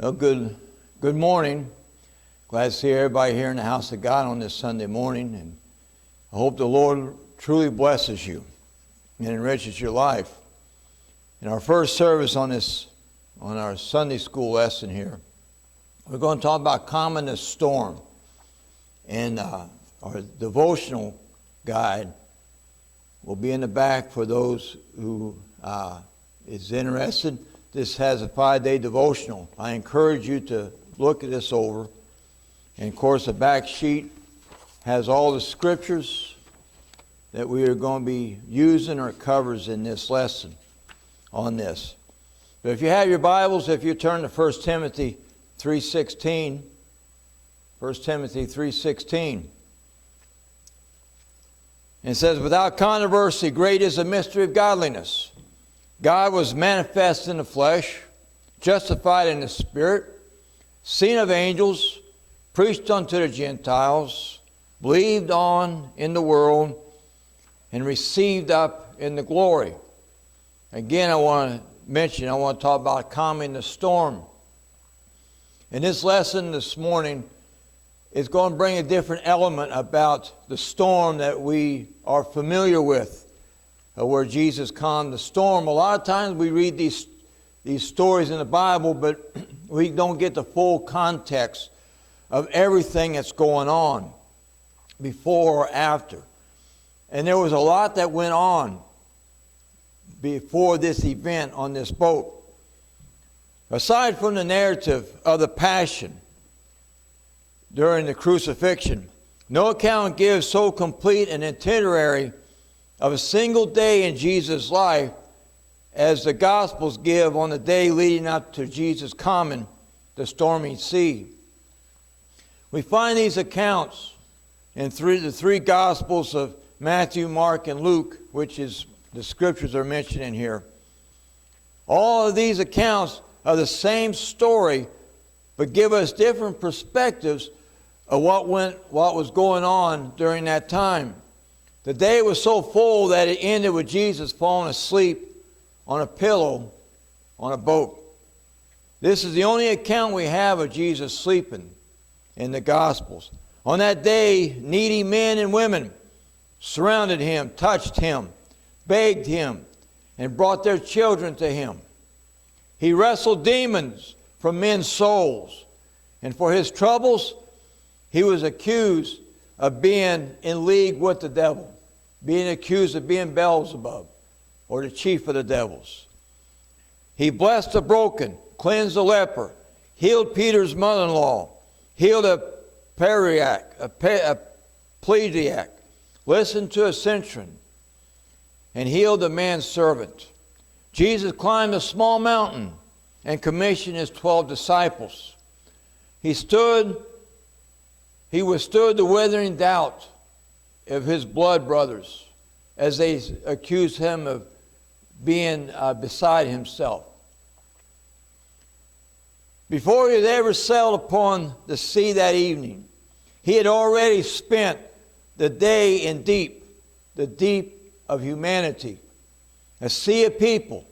Well, good morning. Glad to see everybody here in the house of God on this Sunday morning, and I hope the Lord truly blesses you and enriches your life. In our first service on our Sunday school lesson here, we're going to talk about calming the storm, and our devotional guide will be in the back for those who is interested. This has a 5-day devotional. I encourage you to look at this over. And of course, the back sheet has all the scriptures that we are going to be using or covers in this lesson on this. But if you have your Bibles, if you turn to 1 Timothy 3:16, 1 Timothy 3:16, it says, "Without controversy, great is the mystery of godliness. God was manifest in the flesh, justified in the spirit, seen of angels, preached unto the Gentiles, believed on in the world, and received up in the glory." Again, I want to talk about calming the storm. And this lesson this morning is going to bring a different element about the storm that we are familiar with, where Jesus calmed the storm. A lot of times we read these stories in the Bible, but we don't get the full context of everything that's going on before or after. And there was a lot that went on before this event on this boat. Aside from the narrative of the Passion during the crucifixion, no account gives so complete an itinerary of a single day in Jesus' life as the Gospels give on the day leading up to Jesus calming the stormy sea. We find these accounts in the three Gospels of Matthew, Mark, and Luke, which is the scriptures are mentioned in here. All of these accounts are the same story, but give us different perspectives of what was going on during that time. The day was so full that it ended with Jesus falling asleep on a pillow on a boat. This is the only account we have of Jesus sleeping in the Gospels. On that day, needy men and women surrounded him, touched him, begged him, and brought their children to him. He wrestled demons from men's souls, and for his troubles, he was accused of being in league with the devil, being accused of being Beelzebub, or the chief of the devils. He blessed the broken, cleansed the leper, healed Peter's mother-in-law, healed a plebeiac, listened to a centurion, and healed a man's servant. Jesus climbed a small mountain and commissioned his 12 disciples. He withstood the withering doubt of his blood brothers as they accused him of being beside himself. Before he had ever sailed upon the sea that evening, he had already spent the day in the deep of humanity, a sea of people,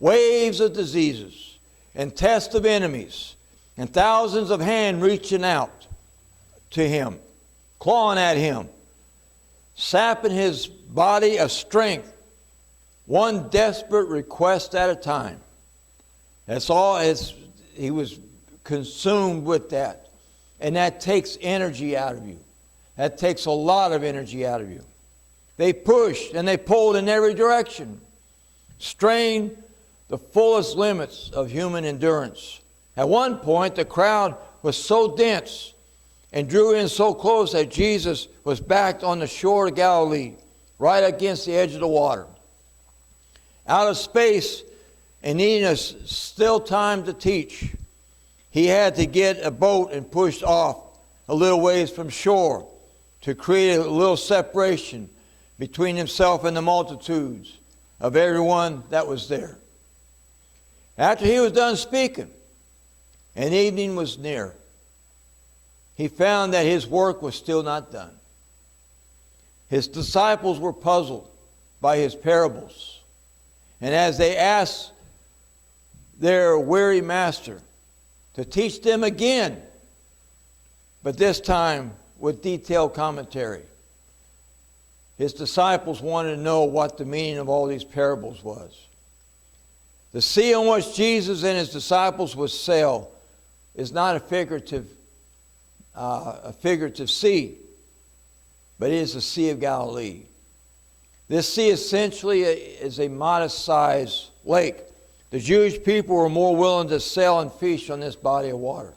waves of diseases, and tests of enemies, and thousands of hands reaching out to him, clawing at him, sapping his body of strength, one desperate request at a time. That's all. He was consumed with that. And that takes energy out of you. That takes a lot of energy out of you. They pushed and they pulled in every direction, strained the fullest limits of human endurance. At one point, the crowd was so dense and drew in so close that Jesus was backed on the shore of Galilee, right against the edge of the water. Out of space and needing a still time to teach, he had to get a boat and push off a little ways from shore to create a little separation between himself and the multitudes of everyone that was there. After he was done speaking, and evening was near, he found that his work was still not done. His disciples were puzzled by his parables. And as they asked their weary master to teach them again, but this time with detailed commentary. His disciples wanted to know what the meaning of all these parables was. The sea on which Jesus and his disciples would sail is not a figurative sea, but it is the Sea of Galilee. This sea essentially is a modest-sized lake. The Jewish people were more willing to sail and fish on this body of water.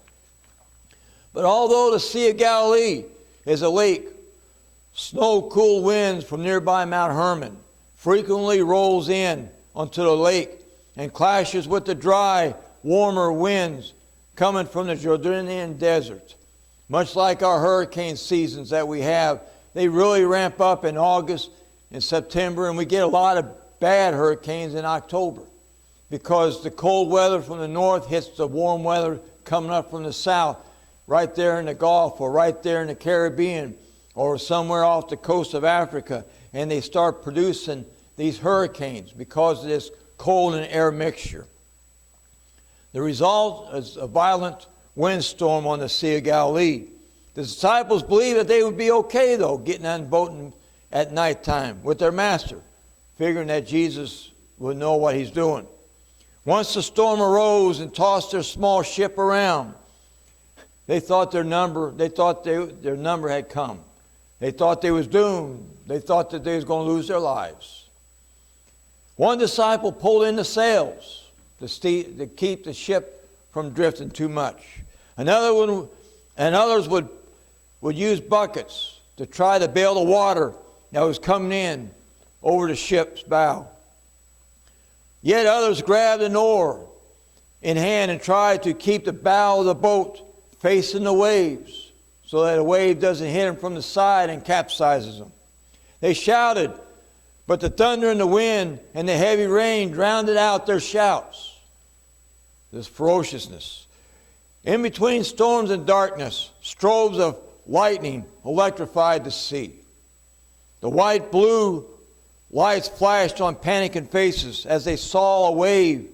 But although the Sea of Galilee is a lake, snow-cooled winds from nearby Mount Hermon frequently rolls in onto the lake and clashes with the dry, warmer winds coming from the Jordanian desert. Much like our hurricane seasons that we have, they really ramp up in August and September, and we get a lot of bad hurricanes in October because the cold weather from the north hits the warm weather coming up from the south, right there in the Gulf or right there in the Caribbean or somewhere off the coast of Africa, and they start producing these hurricanes because of this cold and air mixture. The result is a violent windstorm on the Sea of Galilee. The disciples believed that they would be okay, though, getting on the boat at nighttime with their master, figuring that Jesus would know what he's doing. Once the storm arose and tossed their small ship around, they thought their number had come. They thought they was doomed. They thought that they was going to lose their lives. One disciple pulled in the sails to keep the ship from drifting too much. Others would use buckets to try to bail the water that was coming in over the ship's bow. Yet others grabbed an oar in hand and tried to keep the bow of the boat facing the waves so that a wave doesn't hit them from the side and capsizes them. They shouted, but the thunder and the wind and the heavy rain drowned out their shouts. This ferociousness. In between storms and darkness, strobes of lightning electrified the sea. The white-blue lights flashed on panicking faces as they saw a wave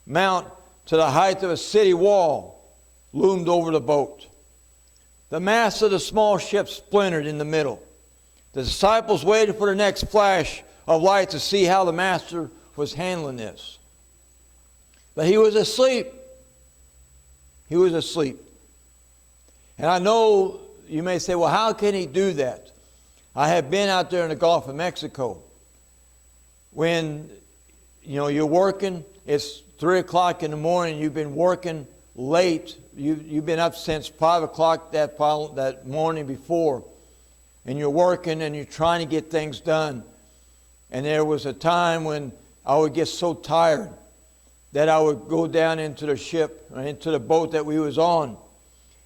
mount to the height of a city wall loomed over the boat. The mast of the small ship splintered in the middle. The disciples waited for the next flash of light to see how the master was handling this. But he was asleep. He was asleep. And I know you may say, well, how can he do that? I have been out there in the Gulf of Mexico. When you're working, it's 3 o'clock in the morning, you've been working late, you've been up since 5 o'clock that morning before, and you're working and you're trying to get things done. And there was a time when I would get so tired that I would go down into the ship, or into the boat that we was on,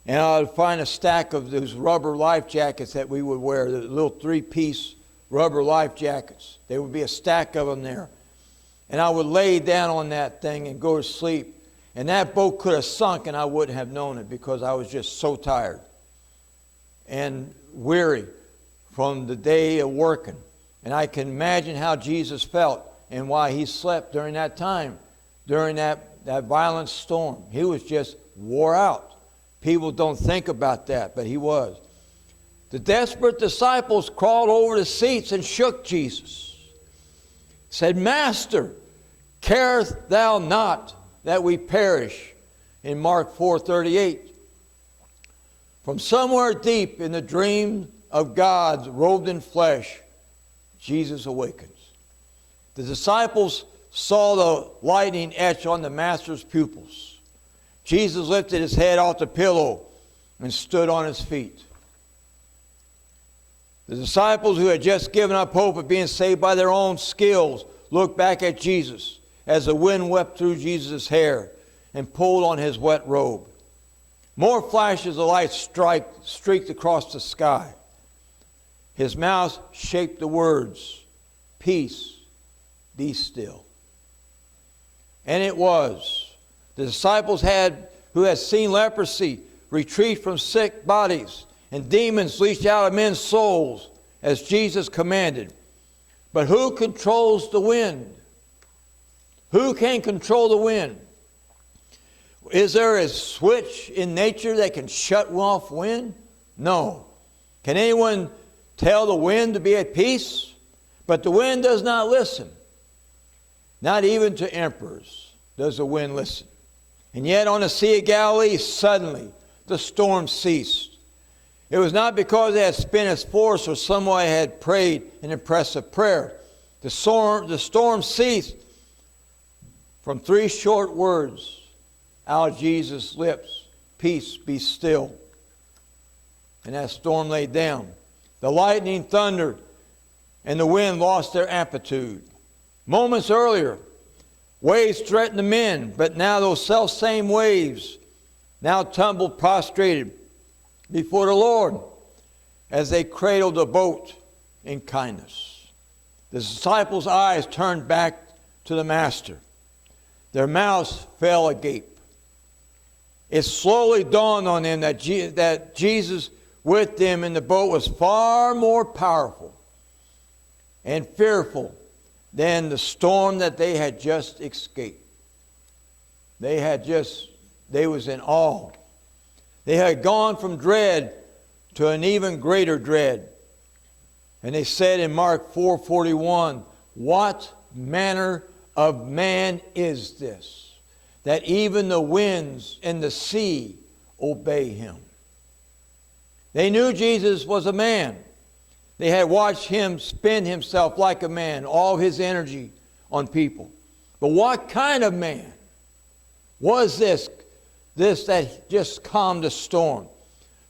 and I would find a stack of those rubber life jackets that we would wear, the little 3-piece rubber life jackets. There would be a stack of them there. And I would lay down on that thing and go to sleep. And that boat could have sunk and I wouldn't have known it because I was just so tired and weary from the day of working. And I can imagine how Jesus felt and why he slept during that time, during that violent storm. He was just wore out. People don't think about that, but he was. The desperate disciples crawled over the seats and shook Jesus. Said, Master, carest thou not that we perish? In Mark 4:38. From somewhere deep in the dream of God robed in flesh, Jesus awakens. The disciples saw the lightning etch on the Master's pupils. Jesus lifted his head off the pillow and stood on his feet. The disciples who had just given up hope of being saved by their own skills looked back at Jesus as the wind wept through Jesus' hair and pulled on his wet robe. More flashes of light streaked across the sky. His mouth shaped the words, Peace, be still. And it was. The disciples who had seen leprosy retreat from sick bodies, and demons leached out of men's souls as Jesus commanded. But who controls the wind? Who can control the wind? Is there a switch in nature that can shut off wind? No. Can anyone tell the wind to be at peace? But the wind does not listen. Not even to emperors does the wind listen. And yet on the Sea of Galilee, suddenly the storm ceased. It was not because it had spent its force or someone had prayed an impressive prayer. The storm ceased from 3 short words out of Jesus' lips. Peace, be still. And that storm laid down. The lightning thundered, and the wind lost their amplitude. Moments earlier, waves threatened the men, but now those self-same waves now tumbled prostrated before the Lord as they cradled the boat in kindness. The disciples' eyes turned back to the Master. Their mouths fell agape. It slowly dawned on them that Jesus with them in the boat was far more powerful and fearful than the storm that they had just escaped. They was in awe. They had gone from dread to an even greater dread. And they said in Mark 4:41, what manner of man is this, that even the winds and the sea obey him? They knew Jesus was a man. They had watched him spend himself like a man, all his energy on people. But what kind of man was this that just calmed the storm?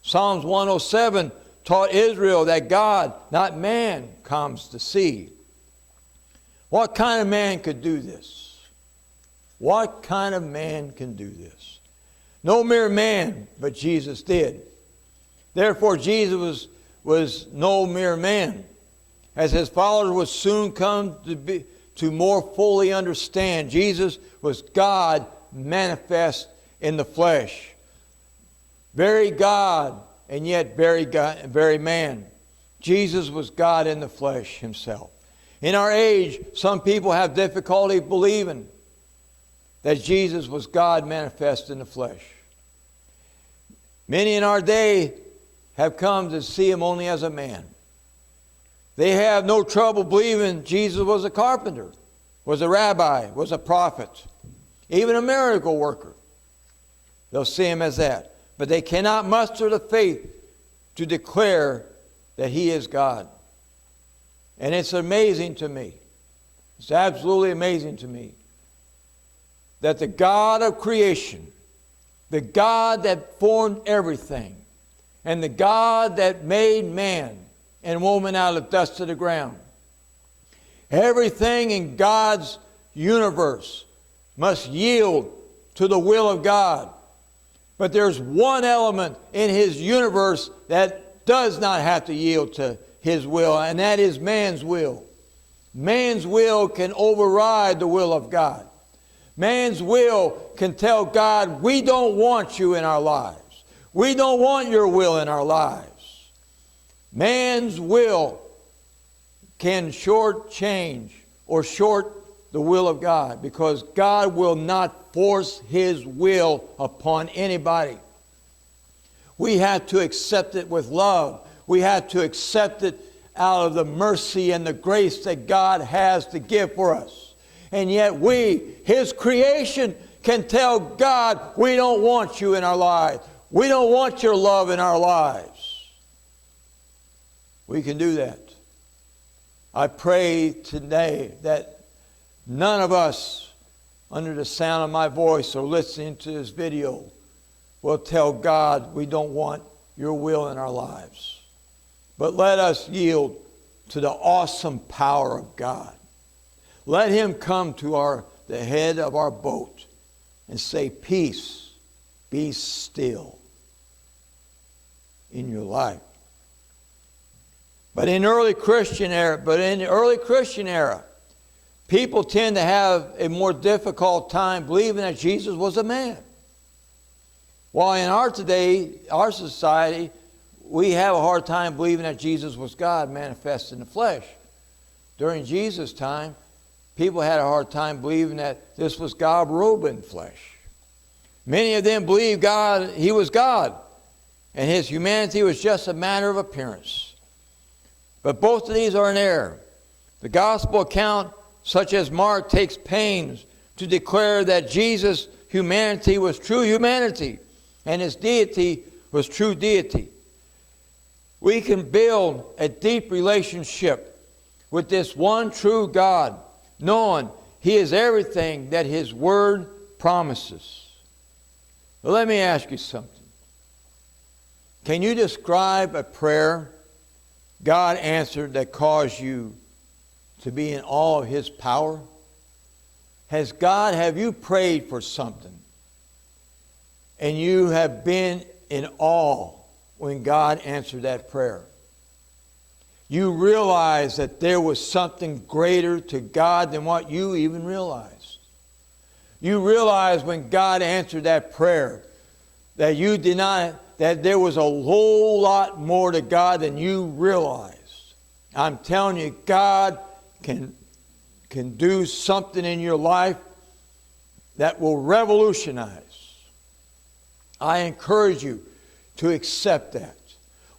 Psalms 107 taught Israel that God, not man, calms the sea. What kind of man could do this? What kind of man can do this? No mere man, but Jesus did. Therefore, Jesus was no mere man, as his followers would soon come to more fully understand. Jesus was God manifest in the flesh. Very God, and yet very man. Jesus was God in the flesh himself. In our age, some people have difficulty believing that Jesus was God manifest in the flesh. Many in our day have come to see him only as a man. They have no trouble believing Jesus was a carpenter, was a rabbi, was a prophet, even a miracle worker. They'll see him as that. But they cannot muster the faith to declare that he is God. And it's amazing to me. It's absolutely amazing to me that the God of creation, the God that formed everything, and the God that made man and woman out of the dust of the ground, everything in God's universe must yield to the will of God. But there's one element in his universe that does not have to yield to his will, and that is man's will. Man's will can override the will of God. Man's will can tell God, we don't want you in our lives. We don't want your will in our lives. Man's will can shortchange or short the will of God, because God will not force his will upon anybody. We have to accept it with love. We have to accept it out of the mercy and the grace that God has to give for us. And yet we, his creation, can tell God, we don't want you in our lives. We don't want your love in our lives. We can do that. I pray today that none of us, under the sound of my voice or listening to this video, will tell God we don't want your will in our lives. But let us yield to the awesome power of God. Let him come to the head of our boat and say, peace, be still in your life. But in the early Christian era, people tend to have a more difficult time believing that Jesus was a man. While in our society, we have a hard time believing that Jesus was God manifest in the flesh. During Jesus' time, people had a hard time believing that this was God robed in flesh. Many of them believed he was God, and his humanity was just a matter of appearance. But both of these are in error. The gospel account, such as Mark, takes pains to declare that Jesus' humanity was true humanity, and his deity was true deity. We can build a deep relationship with this one true God, knowing he is everything that his word promises. But let me ask you something. Can you describe a prayer God answered that caused you to be in awe of his power? Have you prayed for something and you have been in awe when God answered that prayer? You realize that there was something greater to God than what you even realized. You realize when God answered that prayer that that there was a whole lot more to God than you realized. I'm telling you, God can do something in your life that will revolutionize. I encourage you to accept that.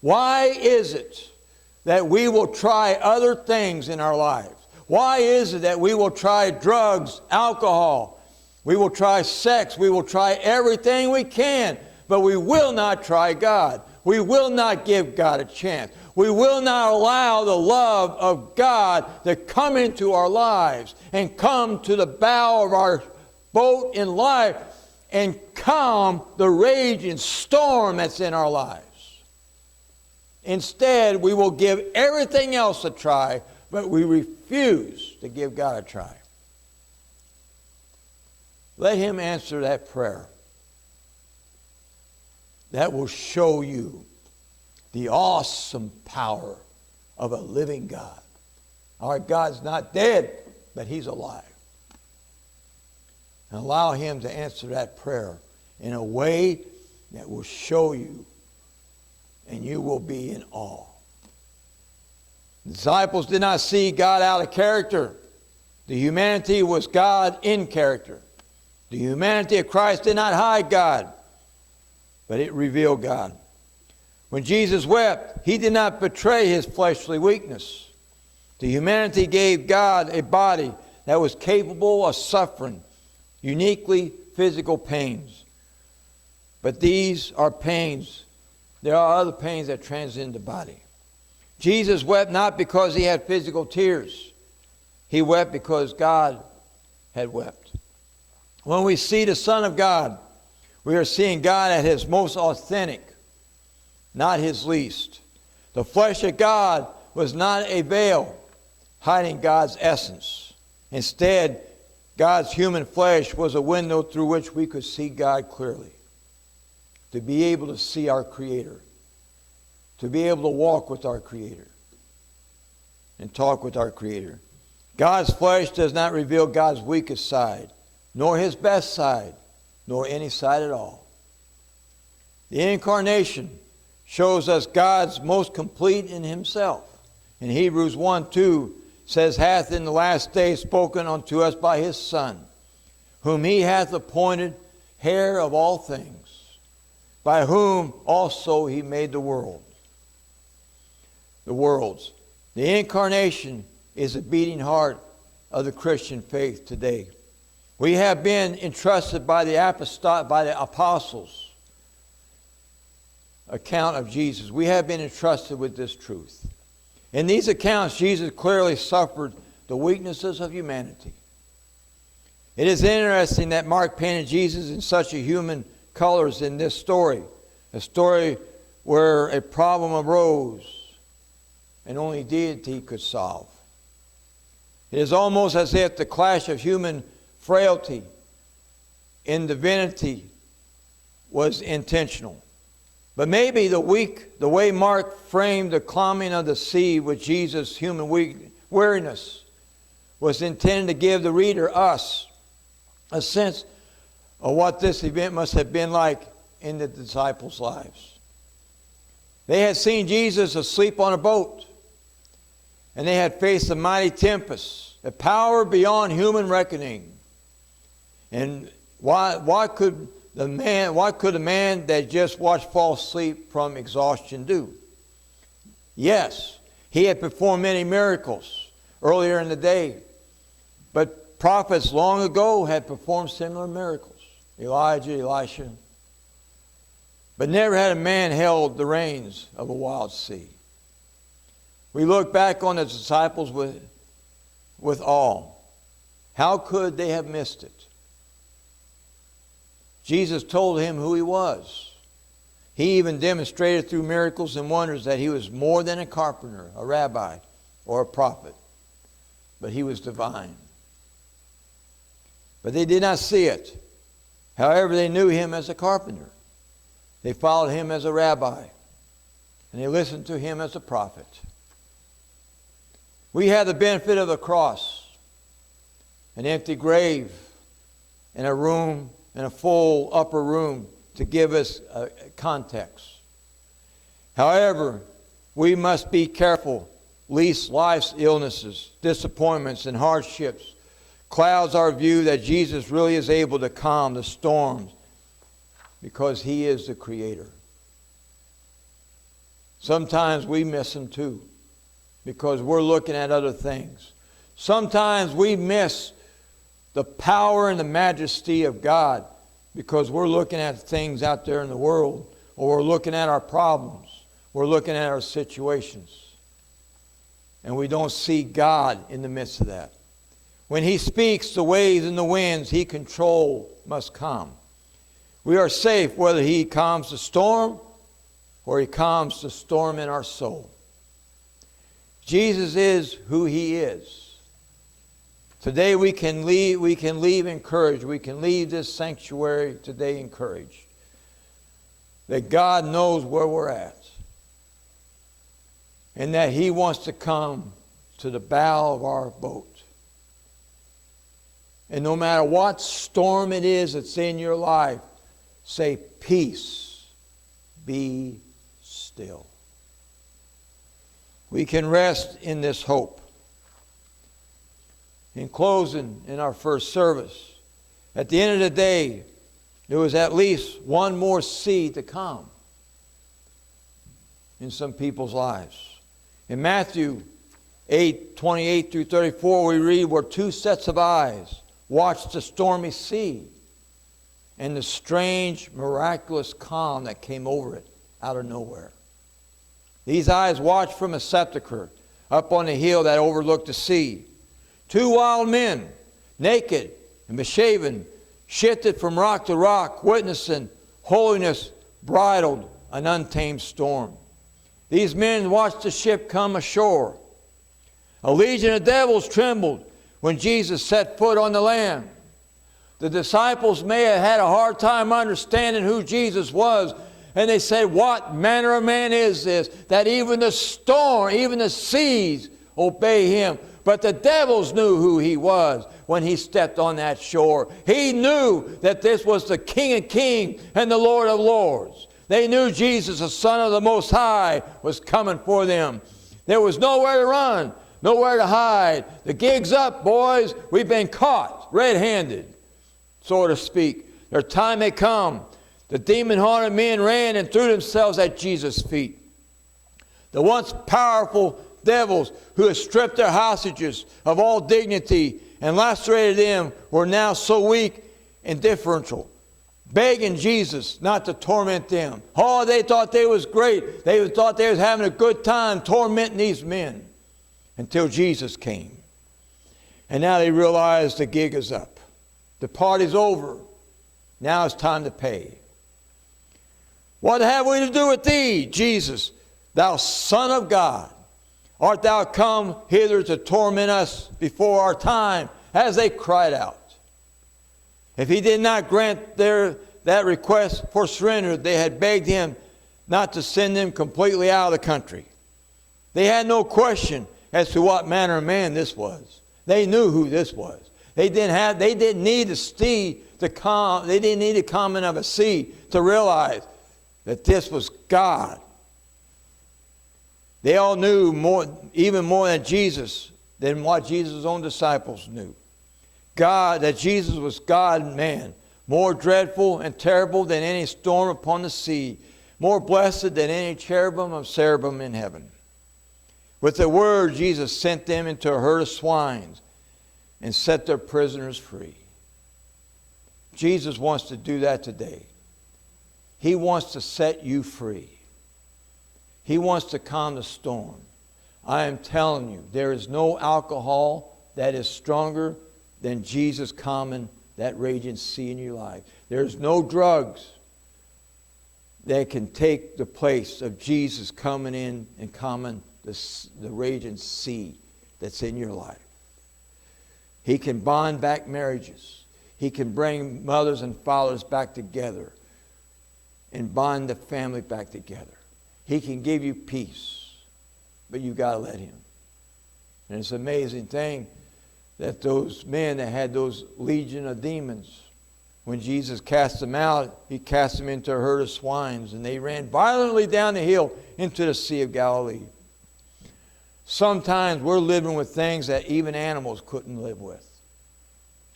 Why is it that we will try other things in our lives? Why is it that we will try drugs, alcohol? We will try sex. We will try everything we can, but we will not try God. We will not give God a chance. We will not allow the love of God to come into our lives and come to the bow of our boat in life and calm the raging storm that's in our lives. Instead, we will give everything else a try, but we refuse to give God a try. Let him answer that prayer. That will show you the awesome power of a living God. Our God's not dead, but he's alive. And allow him to answer that prayer in a way that will show you, and you will be in awe. The disciples did not see God out of character. The humanity was God in character. The humanity of Christ did not hide God, but it revealed God. When Jesus wept, he did not betray his fleshly weakness. The humanity gave God a body that was capable of suffering uniquely physical pains. But these are pains. There are other pains that transcend the body. Jesus wept not because he had physical tears. He wept because God had wept. When we see the Son of God, we are seeing God at his most authentic, not his least. The flesh of God was not a veil hiding God's essence. Instead, God's human flesh was a window through which we could see God clearly. To be able to see our Creator. To be able to walk with our Creator. And talk with our Creator. God's flesh does not reveal God's weakest side, nor his best side, nor any side at all. The incarnation shows us God's most complete in himself. In Hebrews 1:2 says, hath in the last days spoken unto us by his Son, whom he hath appointed heir of all things, by whom also he made the worlds. The incarnation is the beating heart of the Christian faith today. We have been entrusted by the apostles' account of Jesus. We have been entrusted with this truth. In these accounts, Jesus clearly suffered the weaknesses of humanity. It is interesting that Mark painted Jesus in such a human colors in this story. A story where a problem arose and only deity could solve. It is almost as if the clash of human frailty and divinity was intentional. But maybe the way Mark framed the calming of the sea with Jesus' human weariness was intended to give the reader, us, a sense of what this event must have been like in the disciples' lives. They had seen Jesus asleep on a boat, and they had faced a mighty tempest, a power beyond human reckoning. And what could what could a man that just watched fall asleep from exhaustion do? Yes, he had performed many miracles earlier in the day, but prophets long ago had performed similar miracles. Elijah, Elisha. But never had a man held the reins of a wild sea. We look back on the disciples with awe. How could they have missed it? Jesus told him who he was. He even demonstrated through miracles and wonders that he was more than a carpenter, a rabbi, or a prophet. But he was divine. But they did not see it. However, they knew him as a carpenter. They followed him as a rabbi. And they listened to him as a prophet. We have the benefit of the cross, an empty grave, and a room, and a full upper room to give us context. However, we must be careful lest life's illnesses, disappointments, and hardships clouds our view that Jesus really is able to calm the storms because he is the Creator. Sometimes we miss him too because we're looking at other things. Sometimes we miss the power and the majesty of God because we're looking at things out there in the world, or we're looking at our problems, we're looking at our situations, and we don't see God in the midst of that. When he speaks, the waves and the winds he controls must calm. We are safe whether he calms the storm or he calms the storm in our soul. Jesus is who he is. Today we can leave encouraged. We can leave this sanctuary today encouraged that God knows where we're at and that he wants to come to the bow of our boat. And no matter what storm it is that's in your life, say, peace, be still. We can rest in this hope. In closing, in our first service, at the end of the day, there was at least one more sea to come in some people's lives. In Matthew 8:28 through 34, we read where two sets of eyes watched the stormy sea and the strange, miraculous calm that came over it out of nowhere. These eyes watched from a sepulchre up on a hill that overlooked the sea. Two wild men, naked and misshapen, shifted from rock to rock, witnessing holiness bridled an untamed storm. These men watched the ship come ashore. A legion of devils trembled when Jesus set foot on the land. The disciples may have had a hard time understanding who Jesus was, and they said, what manner of man is this, that even the storm, even the seas obey him? But the devils knew who he was when he stepped on that shore. He knew that this was the King of Kings and the Lord of Lords. They knew Jesus, the Son of the Most High, was coming for them. There was nowhere to run, nowhere to hide. The gig's up, boys. We've been caught red-handed, so to speak. Their time had come. The demon-haunted men ran and threw themselves at Jesus' feet. The once powerful devils who had stripped their hostages of all dignity and lacerated them were now so weak and differential, begging Jesus not to torment them. Oh, they thought they was great. They thought they was having a good time tormenting these men until Jesus came. And now they realized the gig is up. The party's over. Now it's time to pay. What have we to do with thee, Jesus, thou Son of God? Art thou come hither to torment us before our time? As they cried out. If he did not grant that request for surrender, they had begged him not to send them completely out of the country. They had no question as to what manner of man this was. They knew who this was. They didn't need the comment of a sea to realize that this was God. They all knew even more than Jesus, than what Jesus' own disciples knew. God, that Jesus was God and man, more dreadful and terrible than any storm upon the sea, more blessed than any cherubim of cherubim in heaven. With the word, Jesus sent them into a herd of swine and set their prisoners free. Jesus wants to do that today. He wants to set you free. He wants to calm the storm. I am telling you, there is no alcohol that is stronger than Jesus calming that raging sea in your life. There's no drugs that can take the place of Jesus coming in and calming the raging sea that's in your life. He can bond back marriages. He can bring mothers and fathers back together and bond the family back together. He can give you peace, but you got to let him. And it's an amazing thing that those men that had those legion of demons, when Jesus cast them out, he cast them into a herd of swine, and they ran violently down the hill into the Sea of Galilee. Sometimes we're living with things that even animals couldn't live with,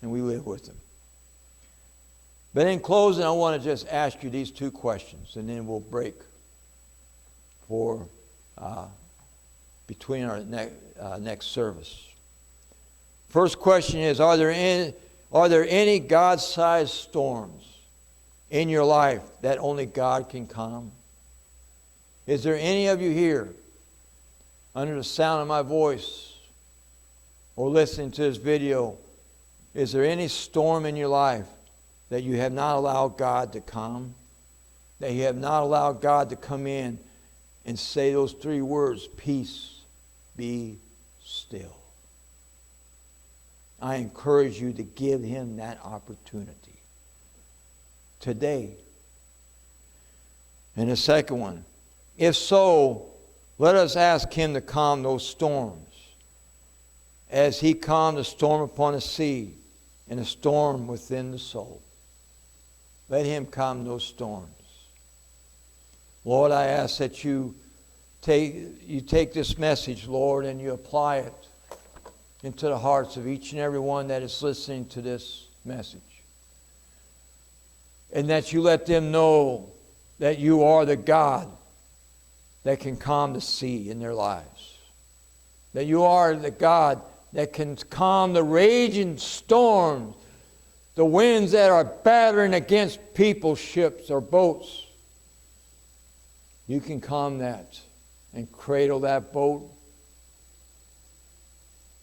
and we live with them. But in closing, I want to just ask you these two questions, and then we'll break for between our next service. First question is, are there any God-sized storms in your life that only God can calm? Is there any of you here under the sound of my voice or listening to this video, is there any storm in your life that you have not allowed God to calm? That you have not allowed God to come in and say those three words, peace, be still? I encourage you to give him that opportunity today. And the second one, if so, let us ask him to calm those storms as he calmed the storm upon the sea and the storm within the soul. Let him calm those storms. Lord, I ask that you take this message, Lord, and you apply it into the hearts of each and every one that is listening to this message. And that you let them know that you are the God that can calm the sea in their lives. That you are the God that can calm the raging storms, the winds that are battering against people's ships or boats. You can calm that and cradle that boat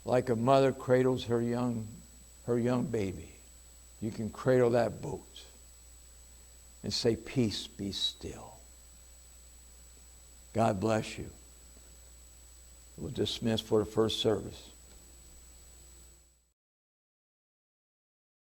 like a mother cradles her young baby. You can cradle that boat and say, peace, be still. God bless you. We'll dismiss for the first service.